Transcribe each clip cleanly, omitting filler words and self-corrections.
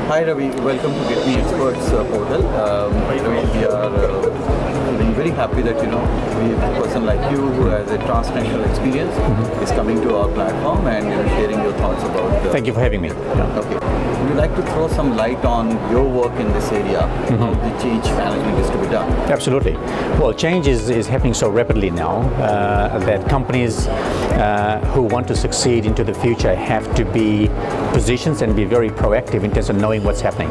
Hi Ravi, welcome to Get Me Experts portal. We are very happy that we a person like you who has a transnational experience is coming to our platform and sharing your thoughts about. Thank you for having me. Okay. Would you like to throw some light on your work in this area? How the change management is to be done? Absolutely. Well, change is happening so rapidly now that companies who want to succeed into the future have to be positioned and be very proactive in terms of knowing what's happening.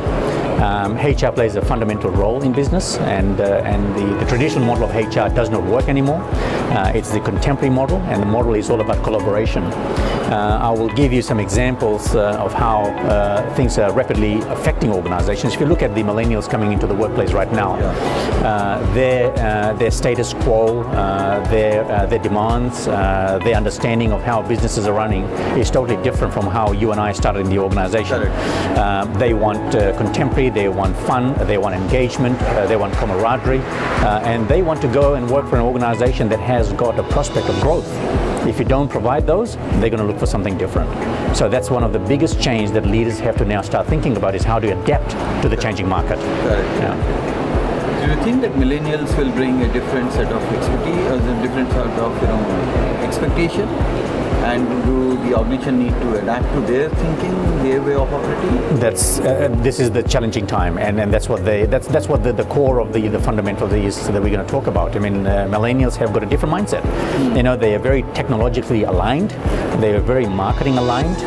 HR plays a fundamental role in business, and the traditional model of HR does not work anymore. It's the contemporary model, and the model is all about collaboration. I will give you some examples of how things are rapidly affecting organizations. If you look at the millennials coming into the workplace right now, their status quo, their demands, their understanding of how businesses are running is totally different from how you and I started in the organization. They want contemporary, they want fun, they want engagement, they want camaraderie, and they want to go and work for an organization that has got a prospect of growth. If you don't provide those, they're going to look for something different. So that's one of the biggest change that leaders have to now start thinking about, is how to adapt to the changing market. Do you think that millennials will bring a different set of expertise, or a different sort of expectation? And do the organization need to adapt to their thinking, their way of operating? This is the challenging time, and that's what the core of the fundamental is that we're going to talk about. I mean, millennials have got a different mindset. They are very technologically aligned. They are very marketing aligned.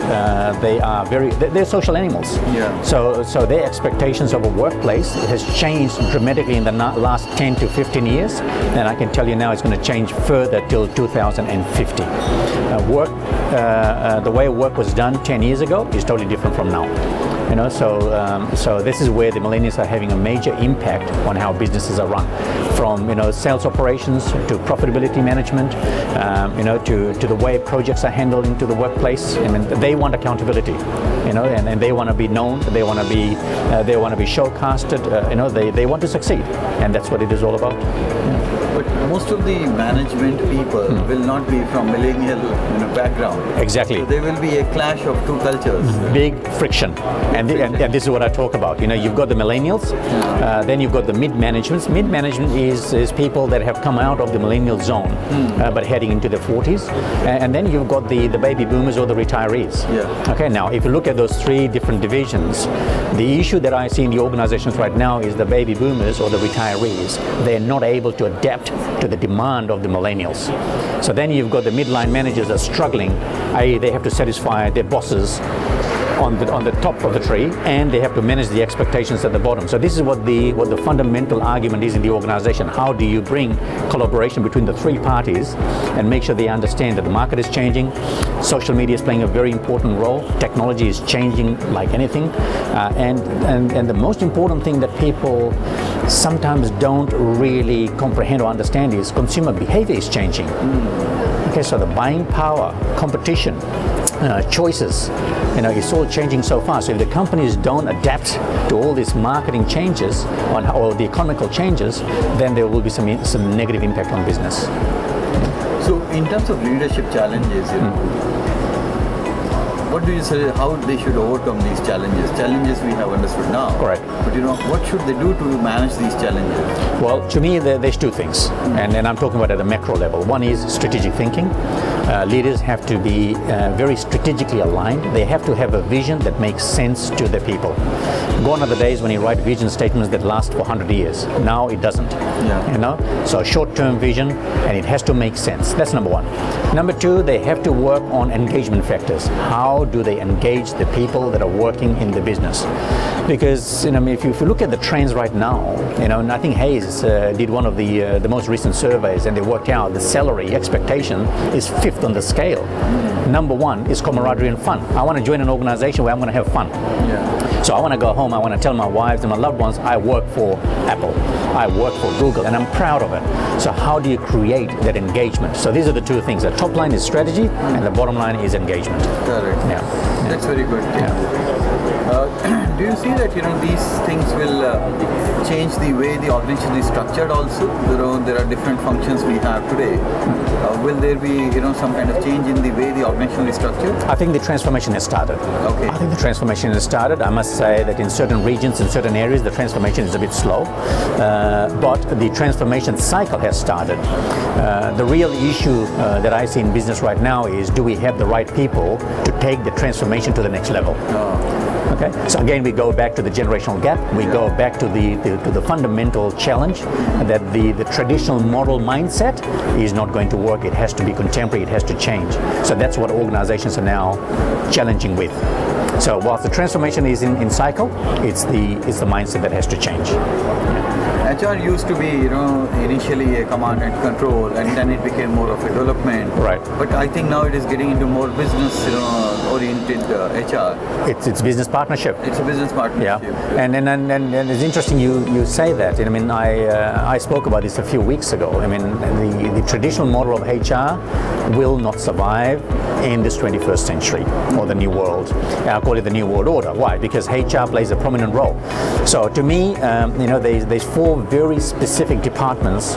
They're social animals. So their expectations of a workplace has changed dramatically in the last 10 to 15 years, and I can tell you now it's going to change further till 2050. The way work was done 10 years ago is totally different from now. So this is where the millennials are having a major impact on how businesses are run, from sales operations to profitability management, to the way projects are handled into the workplace. I mean, they want accountability, and they want to be known. They want to be showcasted. They want to succeed, and that's what it is all about. But most of the management people will not be from millennial background. Exactly. So there will be a clash of two cultures. Big friction. And this is what I talk about. You've got the millennials, then you've got the mid-management. Mid-management is people that have come out of the millennial zone, but heading into their 40s. And then you've got the baby boomers or the retirees. Okay, now if you look at those three different divisions, the issue that I see in the organizations right now is the baby boomers or the retirees. They're not able to adapt to the demand of the millennials. So then you've got the midline managers that are struggling, i.e. they have to satisfy their bosses on the top of the tree, and they have to manage the expectations at the bottom. So this is what the fundamental argument is in the organization. How do you bring collaboration between the three parties and make sure they understand that the market is changing, social media is playing a very important role, technology is changing like anything, and the most important thing that people sometimes don't really comprehend or understand is consumer behavior is changing. Okay, so the buying power, competition, choices, it's all changing so fast. So if the companies don't adapt to all these marketing changes or the economical changes, then there will be some negative impact on business. So in terms of leadership challenges, what do you say, how they should overcome these challenges? Challenges we have understood now. Correct. But what should they do to manage these challenges? Well, to me, there's two things, and I'm talking about at the macro level. One is strategic thinking. Leaders have to be very strategically aligned. They have to have a vision that makes sense to the people. Gone are the days when you write vision statements that last for 100 years. Now it doesn't. So short-term vision, and it has to make sense. That's number one. Number two, they have to work on engagement factors. How do they engage the people that are working in the business? Because if you look at the trends right now, and I think Hayes did one of the most recent surveys, and they worked out the salary expectation is fifth on the scale. Number one is camaraderie and fun. I want to join an organization where I'm going to have fun. So I want to go home, I want to tell my wives and my loved ones, I work for Apple, I work for Google, and I'm proud of it. So how do you create that engagement? So these are the two things. The top line is strategy, and the bottom line is engagement. Correct. That's very good. Do you see that these things will change the way the organization is structured also? There are different functions we have today. Will there be some kind of change in the way the organization is structured? I think the transformation has started. Okay. I think the transformation has started. I must say that in certain regions, in certain areas, the transformation is a bit slow, but the transformation cycle has started. The real issue that I see in business right now is, do we have the right people to take the transformation to the next level? Okay, so again we go back to the generational gap. We go back to the fundamental challenge that the traditional model mindset is not going to work. It has to be contemporary. It has to change. So that's what organizations are now challenging with. So whilst the transformation is in cycle, it's the mindset that has to change. HR used to be, initially a command and control, and then it became more of a development. Right. But I think now it is getting into more business, oriented HR. It's business partnership. It's a business partnership. Yeah. And it's interesting you say that. I mean, I spoke about this a few weeks ago. I mean, the traditional model of HR will not survive in this 21st century or the new world. I call it the new world order. Why? Because HR plays a prominent role. So to me, there's four very specific departments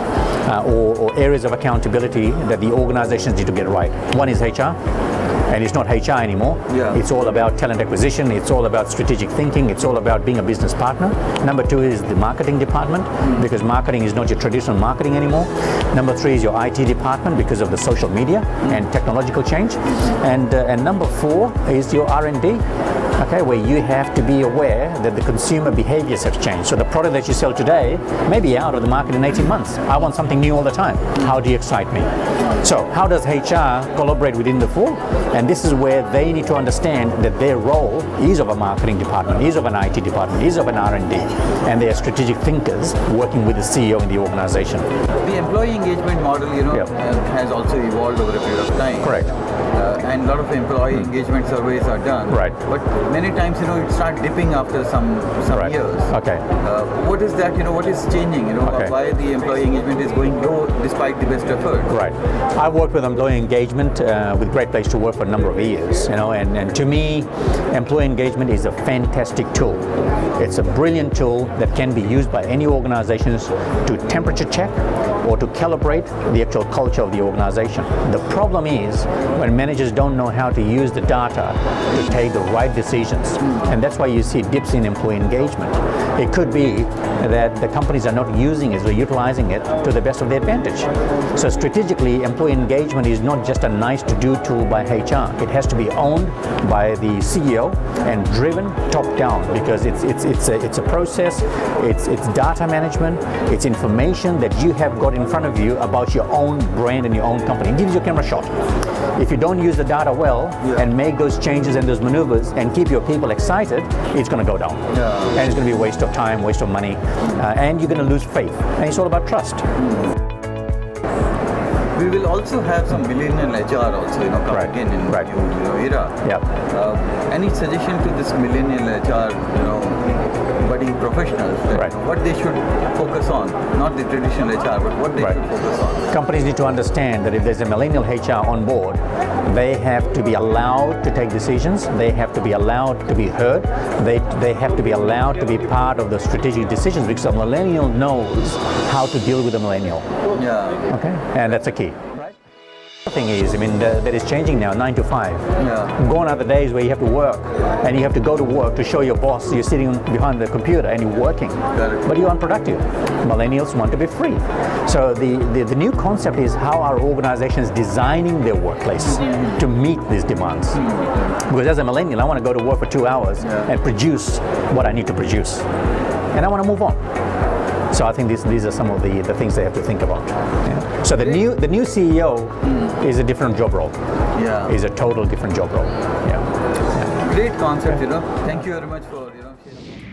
or areas of accountability that the organizations need to get right. One is HR. And it's not HR anymore. Yeah. It's all about talent acquisition. It's all about strategic thinking. It's all about being a business partner. Number two is the marketing department, because marketing is not your traditional marketing anymore. Number three is your IT department because of the social media and technological change. And number four is your R&D. Okay, where you have to be aware that the consumer behaviors have changed. So the product that you sell today may be out of the market in 18 months. I want something new all the time. How do you excite me? So how does HR collaborate within the four? And this is where they need to understand that their role is of a marketing department, is of an IT department, is of an R&D, and they are strategic thinkers working with the CEO in the organization. The employee engagement model, has also evolved over a period of time. Correct. And a lot of employee engagement surveys are done. Right. But many times, it starts dipping after some Right. years. Okay. What is that? What is changing? Okay. Why the employee engagement is going low despite the best effort? Right. I've worked with employee engagement with Great Place to Work for a number of years, and to me, employee engagement is a fantastic tool. It's a brilliant tool that can be used by any organizations to temperature check or to calibrate the actual culture of the organization. The problem is when managers don't know how to use the data to take the right decisions, and that's why you see dips in employee engagement. It could be that the companies are not using it or utilizing it to the best of their advantage. So strategically, employee engagement is not just a nice to do tool by HR. It has to be owned by the CEO and driven top down, because it's a process, it's data management, it's information that you have got in front of you about your own brand and your own company. It gives you a camera shot. If you don't use the data well and make those changes and those maneuvers and keep your people excited, it's going to go down. And it's going to be a waste of time, waste of money, and you're going to lose faith. And it's all about trust. We will also have some millennial HR also, coming in new era. Yeah. Any suggestion to this millennial HR, budding professionals, that what they should focus on? Not the traditional HR, but what they should focus on. Companies need to understand that if there's a millennial HR on board, they have to be allowed to take decisions. They have to be allowed to be heard. They have to be allowed to be part of the strategic decisions, because a millennial knows how to deal with a millennial. Yeah. Okay, and that's a key. The thing is, that is changing now, 9 to 5. Yeah. Gone are the days where you have to work, and you have to go to work to show your boss you're sitting behind the computer and you're working, but you're unproductive. Millennials want to be free. So the new concept is how are organizations designing their workplace to meet these demands. Because as a millennial, I want to go to work for 2 hours and produce what I need to produce, and I want to move on. So I think these are some of the things they have to think about. Yeah. So the new CEO is a different job role. Yeah. Is a total different job role. Yeah. Great concept, Thank you very much for sharing.